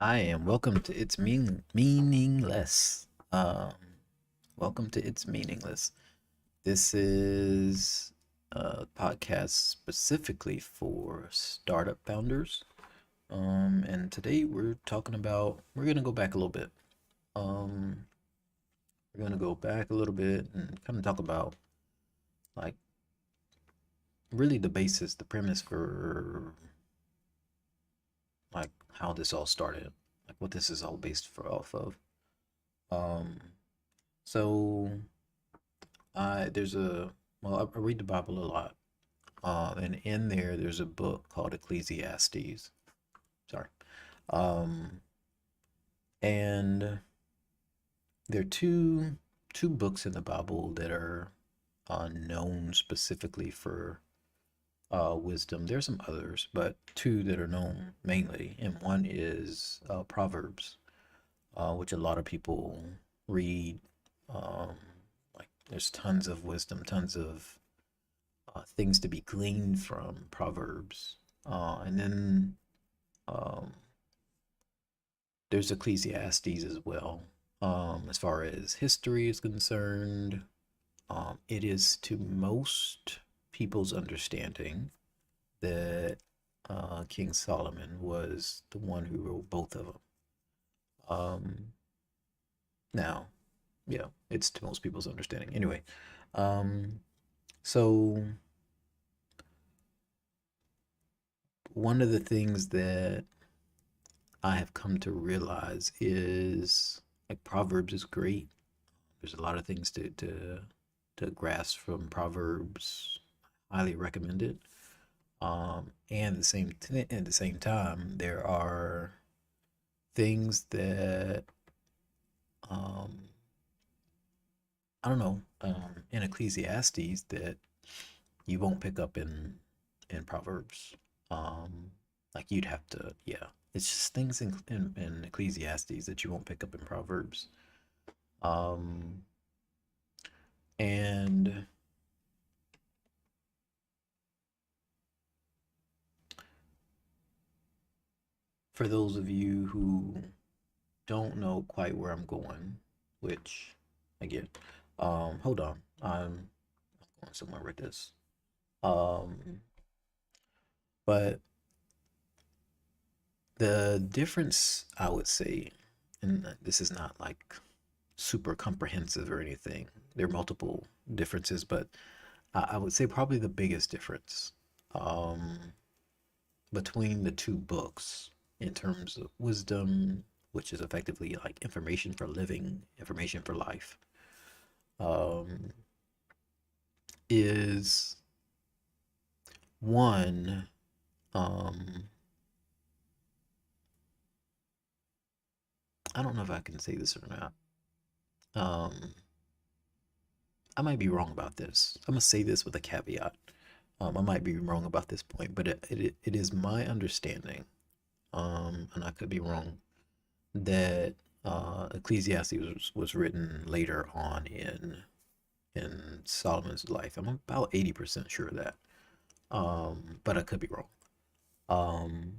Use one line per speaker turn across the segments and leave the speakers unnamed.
I am. Welcome to It's Meaningless. Welcome to It's Meaningless. This is a podcast specifically for startup founders. And today we're gonna go back a little bit. Um, we're gonna go back a little bit and kind of talk about like really the basis, the premise for like how this all started, like what this is all based for off of. Um, So I there's a well, I read the Bible a lot. And in there's a book called Ecclesiastes. Sorry. Um, and there are two books in the Bible that are known specifically for wisdom. There's some others, but two that are known mainly. And one is Proverbs, which a lot of people read. Um, like there's tons of wisdom, tons of things to be gleaned from Proverbs. And then um, there's Ecclesiastes as well. As far as history is concerned, it is to most people's understanding that King Solomon was the one who wrote both of them. Um, Now, yeah, it's to most people's understanding. Anyway, um, so one of the things that I have come to realize is like Proverbs is great. There's a lot of things to grasp from Proverbs. Highly recommend it. And at the same time, there are things that um, I don't know in Ecclesiastes that you won't pick up in Proverbs. Um, like you'd have to, yeah. It's just things in Ecclesiastes that you won't pick up in Proverbs. Um, and for those of you who don't know quite where I'm going, which I get, hold on, I'm going somewhere with this. Um, but the difference, I would say, and this is not like super comprehensive or anything. There are multiple differences, but I would say probably the biggest difference um, between the two books in terms of wisdom, which is effectively like information for living, information for life, um, is one. Um, I don't know if I can say this or not. Um, I might be wrong about this. I'm gonna say this with a caveat. I might be wrong about this point, but it is my understanding, and I could be wrong, that Ecclesiastes was written later on in Solomon's life. I'm about 80% sure of that, but I could be wrong. Um,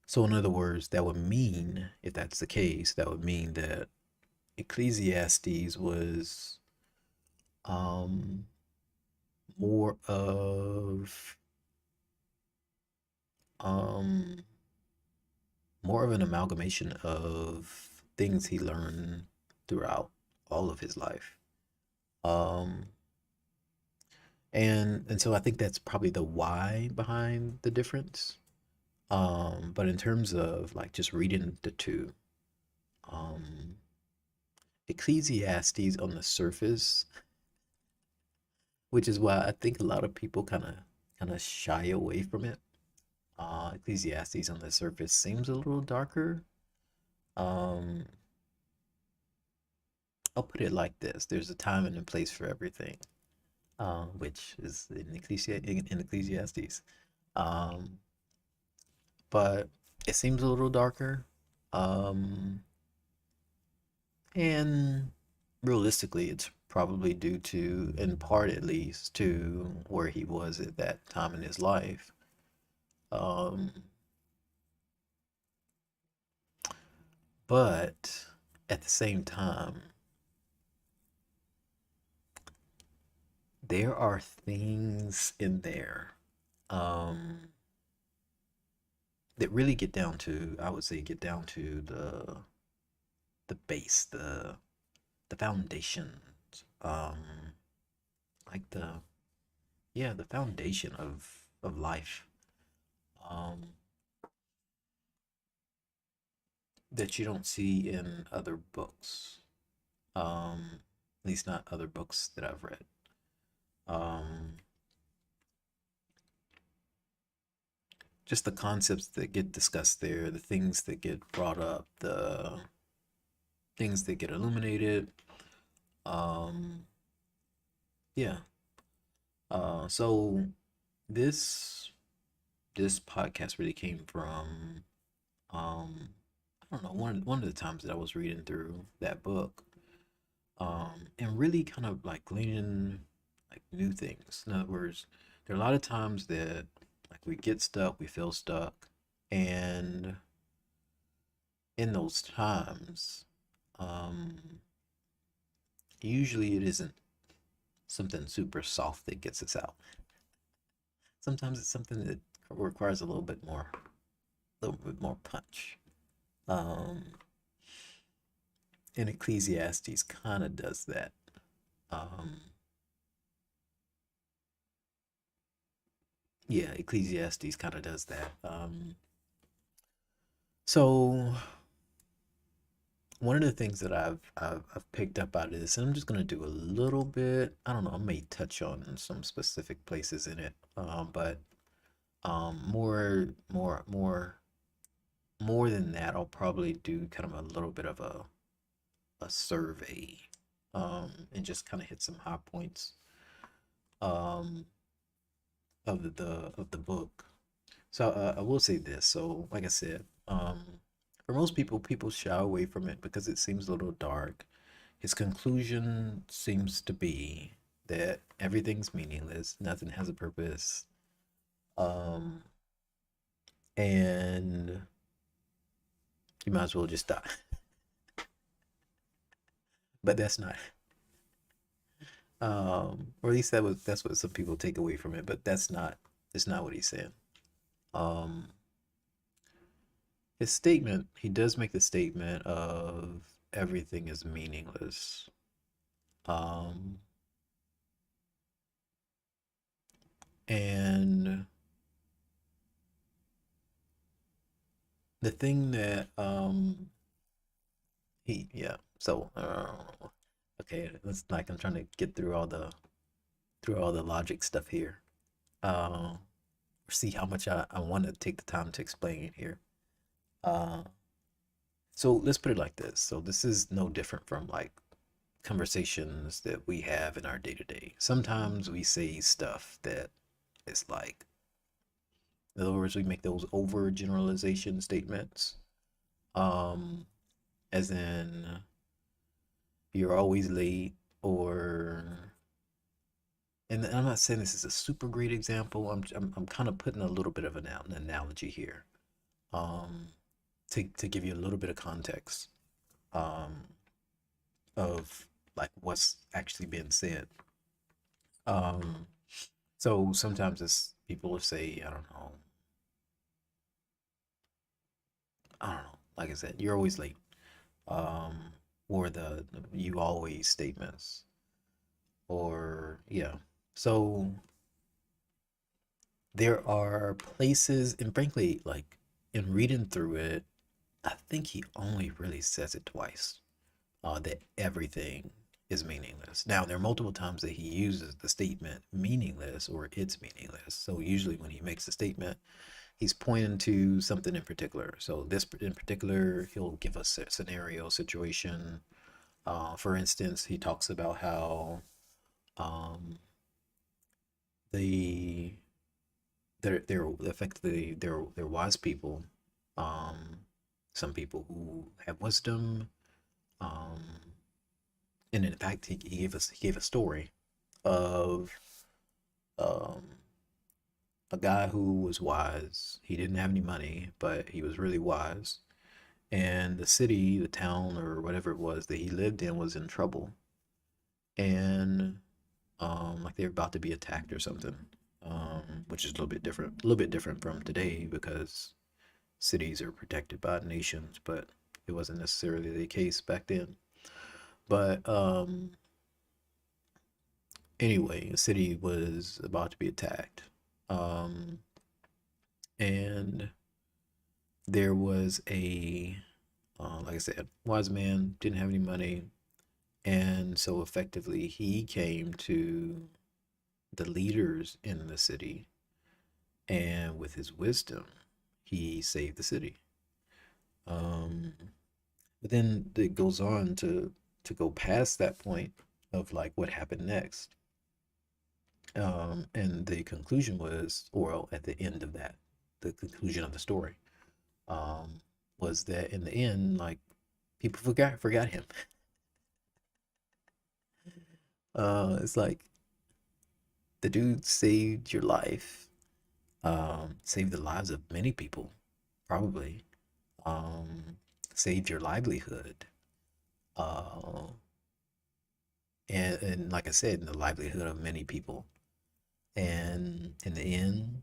so in other words, that would mean, if that's the case, that would mean that Ecclesiastes was um, more of um, more of an amalgamation of things he learned throughout all of his life. Um, and so I think that's probably the why behind the difference. But in terms of like just reading the two, um, Ecclesiastes on the surface, which is why I think a lot of people kind of shy away from it. Ecclesiastes on the surface seems a little darker. Um, I'll put it like this: there's a time and a place for everything, which is in Ecclesiastes. Um, but it seems a little darker. Um, and realistically, it's probably due to, in part at least, to where he was at that time in his life. Um, But at the same time, there are things in there um, that really get down to, I would say, get down to the base, the foundations, like the foundation of life, um, that you don't see in other books. At least not other books that I've read. Um, just the concepts that get discussed there, the things that get brought up, the things that get illuminated. Um, yeah. So this this podcast really came from um I don't know, one of the times that I was reading through that book, and really kind of like gleaning like new things. In other words, there are a lot of times that like we get stuck, we feel stuck, and in those times, um, usually it isn't something super soft that gets us out. Sometimes it's something that requires a little bit more punch. Um, and Ecclesiastes kind of does that. Um, yeah, Ecclesiastes kind of does that. So one of the things that I've picked up out of this, and I'm just gonna do a little bit. I don't know. I may touch on some specific places in it, but more than that, I'll probably do kind of a little bit of a survey, and just kind of hit some high points, um, of the book. So I will say this. So like I said, for most people, people shy away from it because it seems a little dark. His conclusion seems to be that everything's meaningless, nothing has a purpose, um, and you might as well just die. But that's not, or at least that's what some people take away from it. But that's not what he's saying. Um, his statement, he does make the statement of everything is meaningless. Um, and the thing that he yeah. So okay, it's like I'm trying to get through all the logic stuff here. Uh, see how much I want to take the time to explain it here. Uh, so let's put it like this. So this is no different from like conversations that we have in our day to day. Sometimes we say stuff that is like, in other words, we make those overgeneralization statements. Um, as in, you're always late, or, and I'm not saying this is a super great example. I'm kind of putting a little bit of an analogy here, um, to give you a little bit of context, um, of like what's actually being said. Um, so sometimes it's people will say, I don't know. Like I said, you're always late. Um, or the you always statements, or yeah. So there are places, and frankly, like in reading through it, I think he only really says it twice. That everything is meaningless. Now, there are multiple times that he uses the statement meaningless or it's meaningless. So usually when he makes a statement, he's pointing to something in particular. So this in particular, he'll give us a scenario, situation. For instance, he talks about how um, the they're effectively they're wise people. Um, some people who have wisdom. Um, and in fact, he gave a story of um, a guy who was wise. He didn't have any money, but he was really wise, and the city, the town, or whatever it was that he lived in was in trouble, and like they were about to be attacked or something, which is a little bit different from today because cities are protected by nations, but it wasn't necessarily the case back then. But anyway, the city was about to be attacked, um, and there was like I said, wise man didn't have any money, and so effectively he came to the leaders in the city, and with his wisdom, he saved the city. Um, but then it goes on to go past that point of like what happened next. And the conclusion was, or well, at the end of that, the conclusion of the story, um, was that in the end, like people forgot him. It's like the dude saved your life, saved the lives of many people, probably, um, saved your livelihood, uh, and like I said, in the livelihood of many people. And in the end,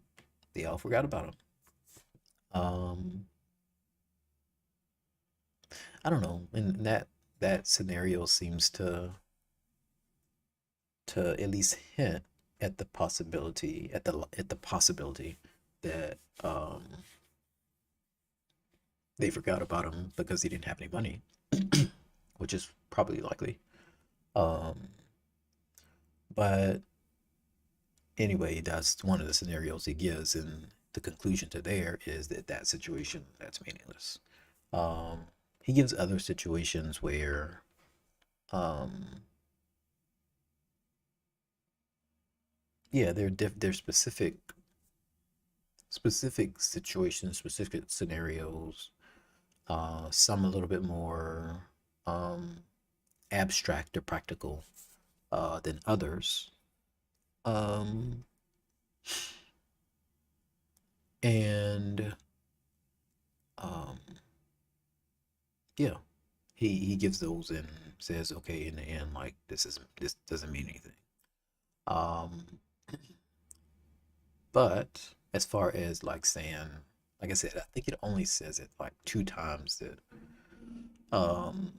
they all forgot about him. Um, I don't know, and that scenario seems to at least hint at the possibility that they forgot about him because he didn't have any money, which is probably likely. Um, but anyway, that's one of the scenarios he gives, and the conclusion to there is that that situation that's meaningless. Um, he gives other situations where, um, yeah, they're specific situations, specific scenarios. Some a little bit more um, abstract or practical than others. Um, and um, yeah, he gives those and says, okay, in the end, like this doesn't mean anything. Um, but as far as like saying, like I said, I think it only says it like two times um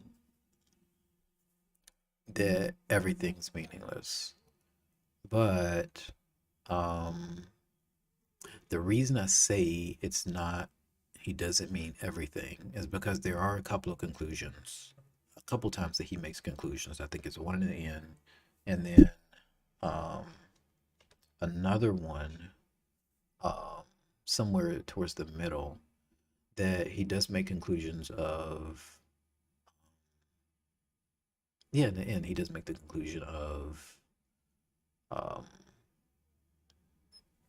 that everything's meaningless. But um the reason I say it's not he doesn't mean everything is because there are a couple of conclusions. A couple times that he makes conclusions. I think it's one in the end, and then um another one um somewhere towards the middle that he does make conclusions of. Yeah, in the end he does make the conclusion of um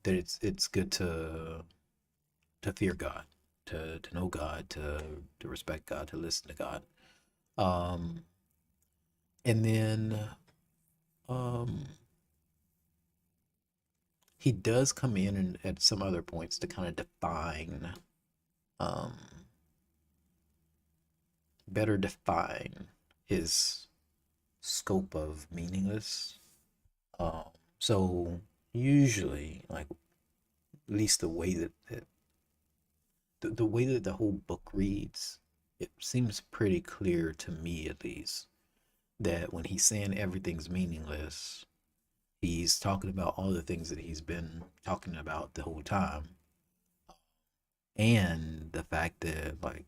that it's good to fear God, to know God, to respect God, to listen to God. Um, and then um, he does come in and at some other points to kind of define, um, better define his scope of meaningless. Um, so usually, like at least the way that the whole book reads, it seems pretty clear to me at least that when he's saying everything's meaningless, he's talking about all the things that he's been talking about the whole time. And the fact that, like,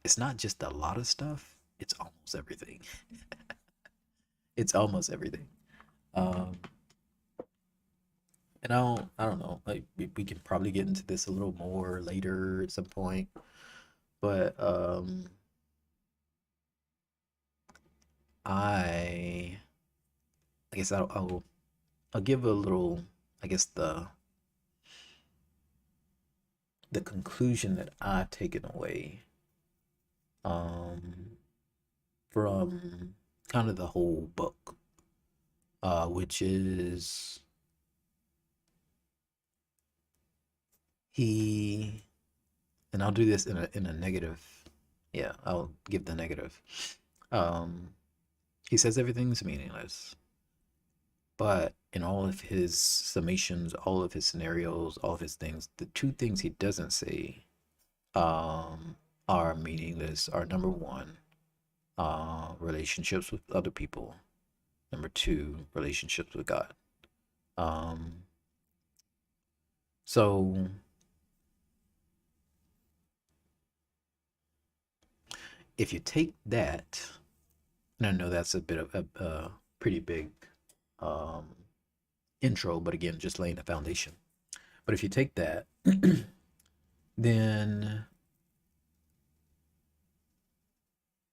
it's not just a lot of stuff, it's almost everything. It's almost everything. Um, and I don't know, like, we can probably get into this a little more later at some point. But I, I guess I'll give a little, I guess the conclusion that I've taken away um, from kind of the whole book, which is he, and I'll do this in a negative. Yeah, I'll give the negative. Um, he says everything's meaningless, but in all of his summations, all of his scenarios, all of his things, the two things he doesn't say um, are meaningless are number one, relationships with other people. Number two, relationships with God. Um, so if you take that, and I know that's a bit of a pretty big um, intro, but again, just laying the foundation. But if you take that, then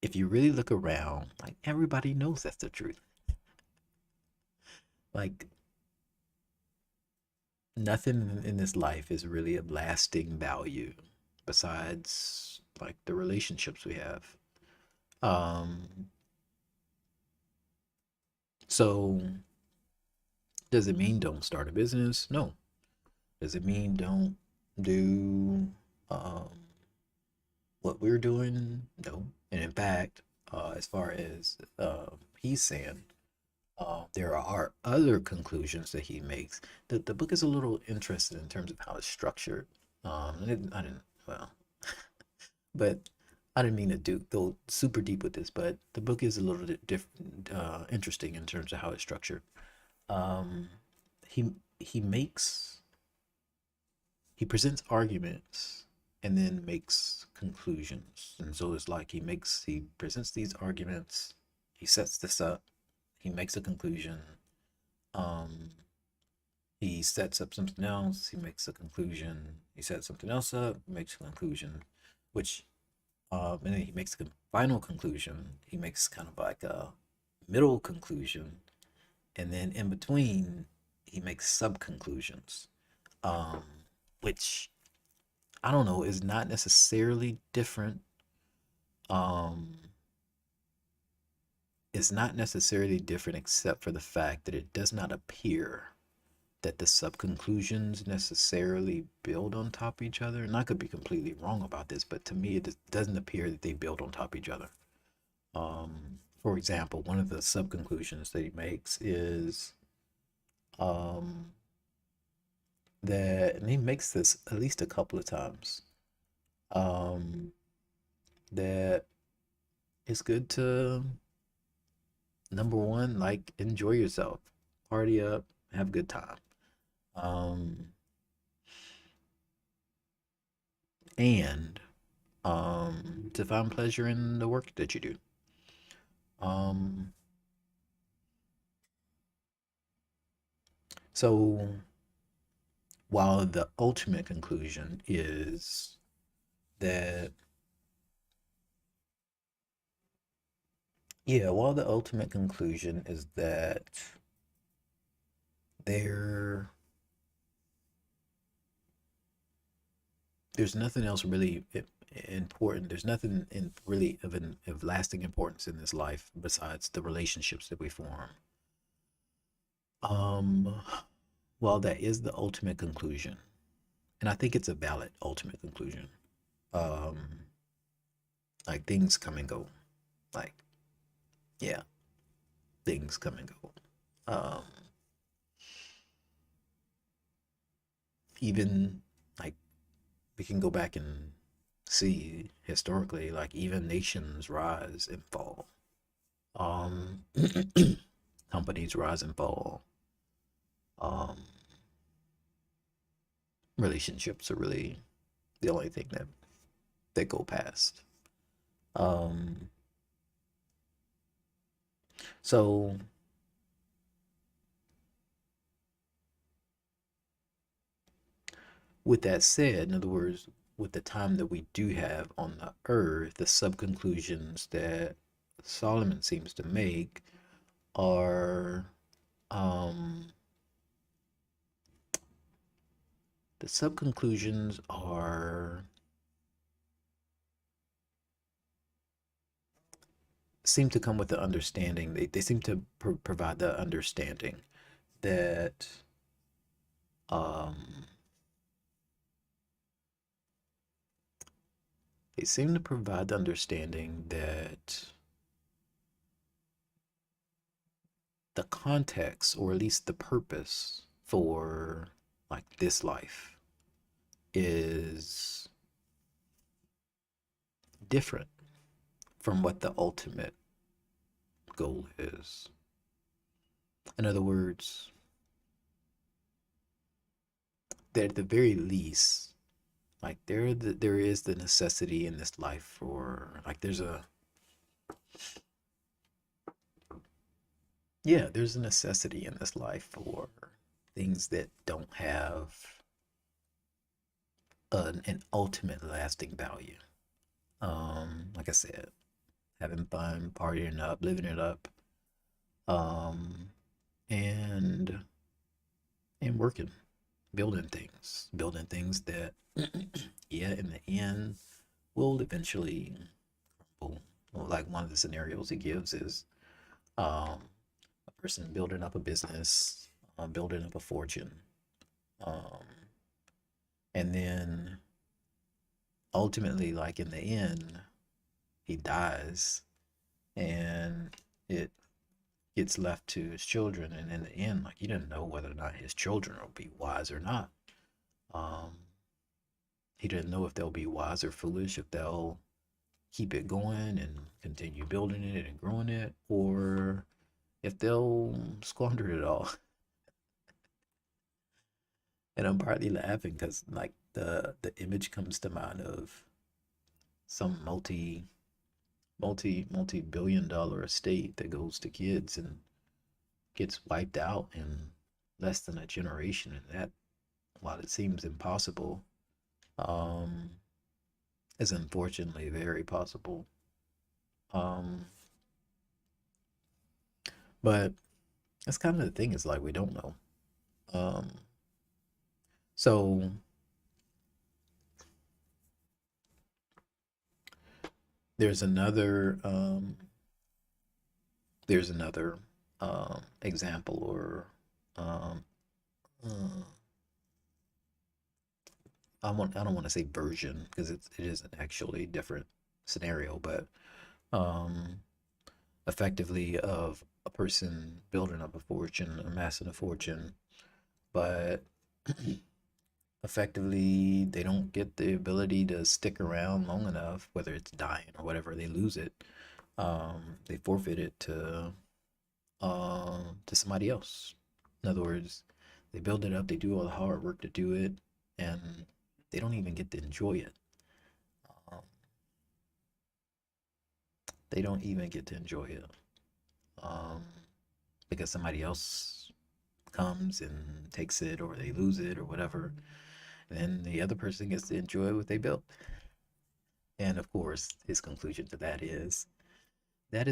if you really look around, like everybody knows that's the truth. Like nothing in this life is really of lasting value besides like the relationships we have. Um, so does it mean don't start a business? No. Does it mean don't do um, what we're doing? No. And in fact, as far as he's saying, there are other conclusions that he makes. The book is a little interesting in terms of how it's structured. I didn't, well, but I didn't mean to go super deep with this, but the book is a little bit different, interesting in terms of how it's structured. Um, he he makes he presents arguments and then makes conclusions, and so it's like he presents these arguments, he sets this up, he makes a conclusion, um, he sets up something else, he makes a conclusion, he sets something else up, makes a conclusion, which and then he makes a final conclusion. He makes kind of like a middle conclusion, and then in between, he makes sub conclusions, um, which I don't know is not necessarily different. Um, it's not necessarily different except for the fact that it does not appear that the sub conclusions necessarily build on top of each other. And I could be completely wrong about this, but to me, it doesn't appear that they build on top of each other. For example, one of the sub conclusions that he makes is um, that, and he makes this at least a couple of times, um, that it's good to, number one, like enjoy yourself, party up, have a good time. Um, and to find pleasure in the work that you do. Um, so while the ultimate conclusion is that, yeah, while the ultimate conclusion is that there there's nothing else really important. There's nothing in really of lasting importance in this life besides the relationships that we form. Um, well, that is the ultimate conclusion, and I think it's a valid ultimate conclusion. Um, like things come and go. Like yeah, things come and go. Um, even like we can go back and see historically, like even nations rise and fall. Um, companies rise and fall. Um, relationships are really the only thing that go past. Um, so with that said, in other words, with the time that we do have on the earth, the sub conclusions that Solomon seems to make are um, the sub conclusions are seem to come with the understanding. They seem to provide the understanding that um, they seem to provide the understanding that the context, or at least the purpose for like this life, is different from what the ultimate goal is. In other words, that at the very least, like there is the necessity in this life for like there's a necessity in this life for things that don't have an ultimate lasting value. Like I said, having fun, partying up, living it up, um, and working, building things that, yeah, in the end, will eventually crumble. Well, like one of the scenarios he gives is um, a person building up a business, building up a fortune, um, and then ultimately, like in the end, he dies, and it gets left to his children. And in the end, like he didn't know whether or not his children will be wise or not. Um, he didn't know if they'll be wise or foolish, if they'll keep it going and continue building it and growing it, or if they'll squander it all. And I'm partly laughing because like the image comes to mind of some multi billion-dollar estate that goes to kids and gets wiped out in less than a generation. And that, while it seems impossible, um, is unfortunately very possible. Um, but that's kind of the thing, is like we don't know. Um, so there's another there's another example, or um, uh, I don't want to say version because it is an actually different scenario, but um, effectively of a person building up a fortune, amassing a fortune, but effectively they don't get the ability to stick around long enough, whether it's dying or whatever, they lose it. They forfeit it to somebody else. In other words, they build it up, they do all the hard work to do it, and they don't even get to enjoy it. Um, they don't even get to enjoy it um, because somebody else comes and takes it, or they lose it, or whatever. And then the other person gets to enjoy what they built. And of course, his conclusion to that is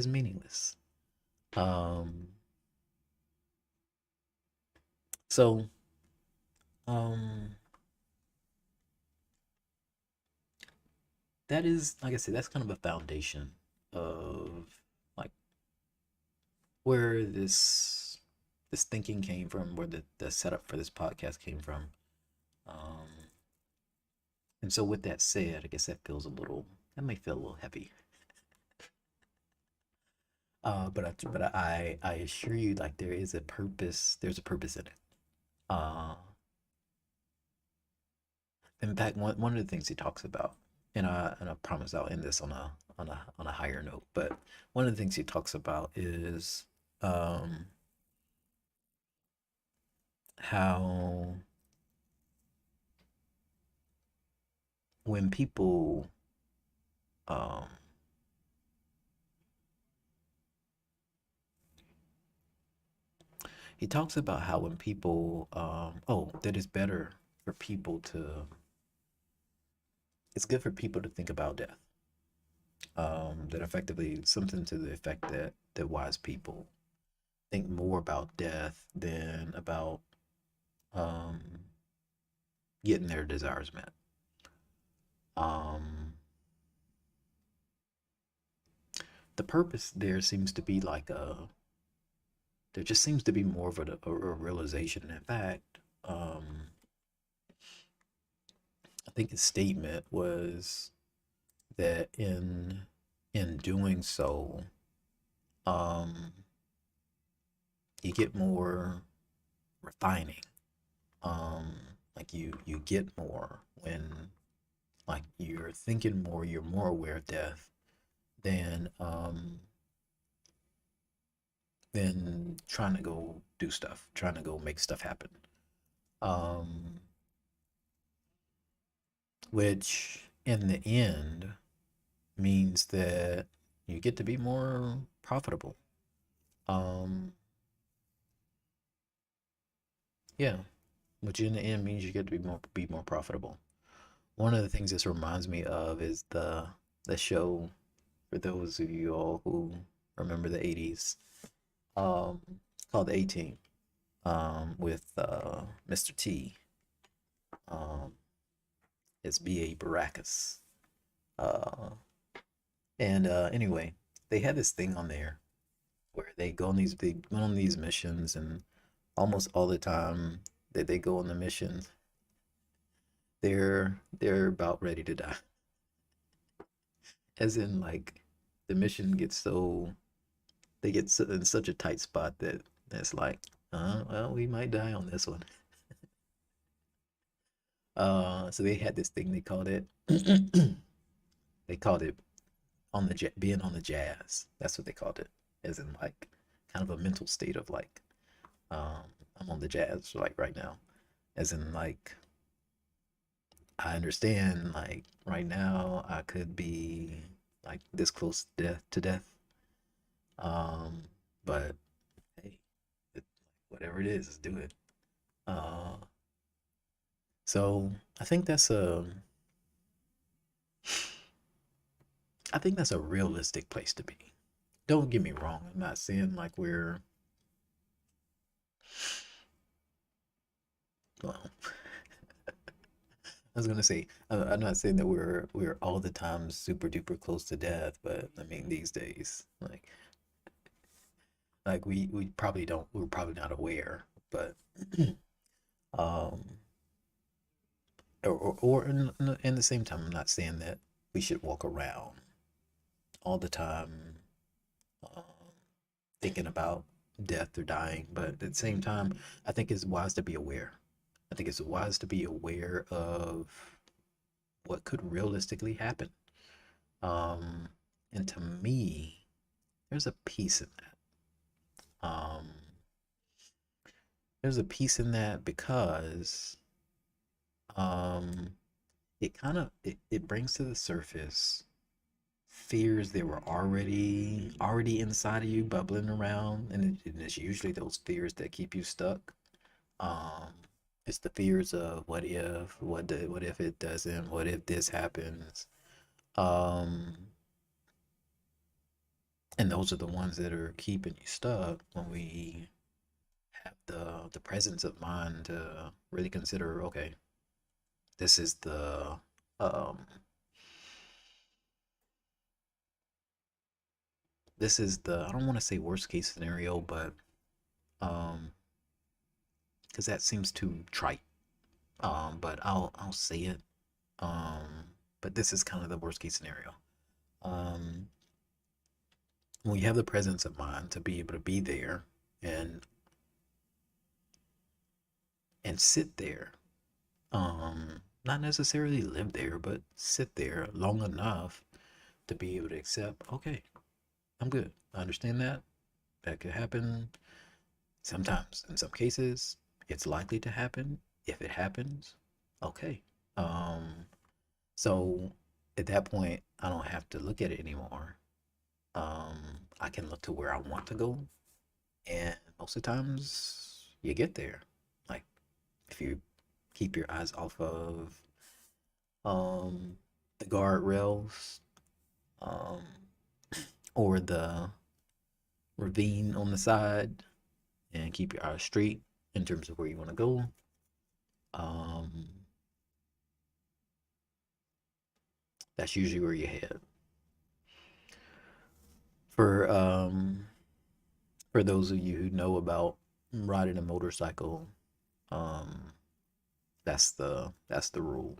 meaningless. Um, so, um, that is, like I said, that's kind of a foundation of like where this thinking came from, where the setup for this podcast came from. Um, and so with that said, I guess that may feel a little heavy. But I assure you, like there's a purpose in it. Uh, in fact, one of the things he talks about, and I promise I'll end this on a higher note, but one of the things he talks about is um how when people um he talks about how when people that it's better for people to it's good for people to think about death. That effectively something to the effect that wise people think more about death than about um getting their desires met. Um, the purpose there seems to be like there just seems to be more of a realization. In fact, I think his statement was that in doing so, um, you get more refining. Um, like you get more when like you're thinking more, you're more aware of death than trying to go do stuff, trying to go make stuff happen. Um, which in the end means that you get to be more profitable. Um, yeah, which in the end means you get to be more profitable. One of the things this reminds me of is the show for those of you all who remember the 80s, um, called The A-Team, with Mr. T. Um, it's B.A. Baracus. Uh, and anyway, they had this thing on there where they went on these missions, and almost all the time that they go on the mission, they're about ready to die. As in, like, the mission gets so they get in such a tight spot that it's like, well, we might die on this one. So they had this thing they called it. They called it being on the jazz. That's what they called it, as in like kind of a mental state of like, um, I'm on the jazz like right now, as in like I understand like right now I could be like this close to death. Um, but hey, it, whatever it is, let's do it. Uh, so I think that's a realistic place to be. Don't get me wrong. I'm not saying like well, I was gonna say I'm not saying that we're all the time super duper close to death, but I mean these days, like we probably don't we're probably not aware, but um or in the same time, I'm not saying that we should walk around all the time, um, thinking about death or dying, but at the same time, I think it's wise to be aware. I think it's wise to be aware of what could realistically happen. Um, and to me, there's a peace in that. There's a peace in that because um, it brings to the surface fears that were already inside of you bubbling around, and it's usually those fears that keep you stuck. Um, it's the fears of what if it doesn't, what if this happens. Um, and those are the ones that are keeping you stuck when we have the presence of mind to really consider, okay, this is um I don't want to say worst case scenario, but um because that seems too trite. But I'll say it. But this is kind of the worst case scenario. Um, when you have the presence of mind to be able to be there and sit there, not necessarily live there, but sit there long enough to be able to accept, okay, I'm good. I understand that could happen sometimes. In some cases, it's likely to happen. If it happens, okay. Um, so at that point, I don't have to look at it anymore. I can look to where I want to go, and most of the times you get there. Like if you keep your eyes off of um the guardrails, um, or the ravine on the side, and keep your eyes straight in terms of where you want to go. Um, that's usually where you head. For for those of you who know about riding a motorcycle, um, that's the rule.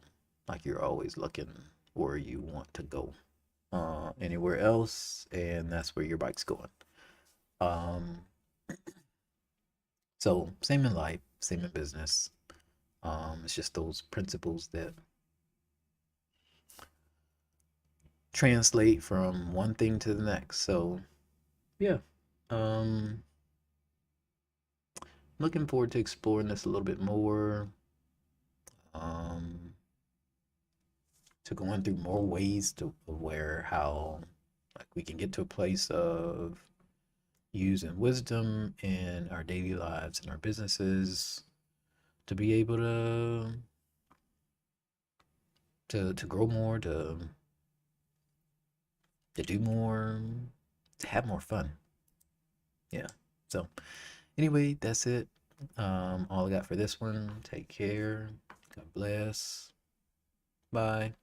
Like you're always looking. or you want to go anywhere else, and that's where your bike's going. Um, so same in life, same in business. It's just those principles that translate from one thing to the next. So yeah, um, looking forward to exploring this a little bit more. Um, to going through more ways to where how like we can get to a place of using wisdom in our daily lives and our businesses to be able to grow more, to do more, to have more fun. Yeah. So anyway, that's it. All I got for this one. Take care. God bless. Bye.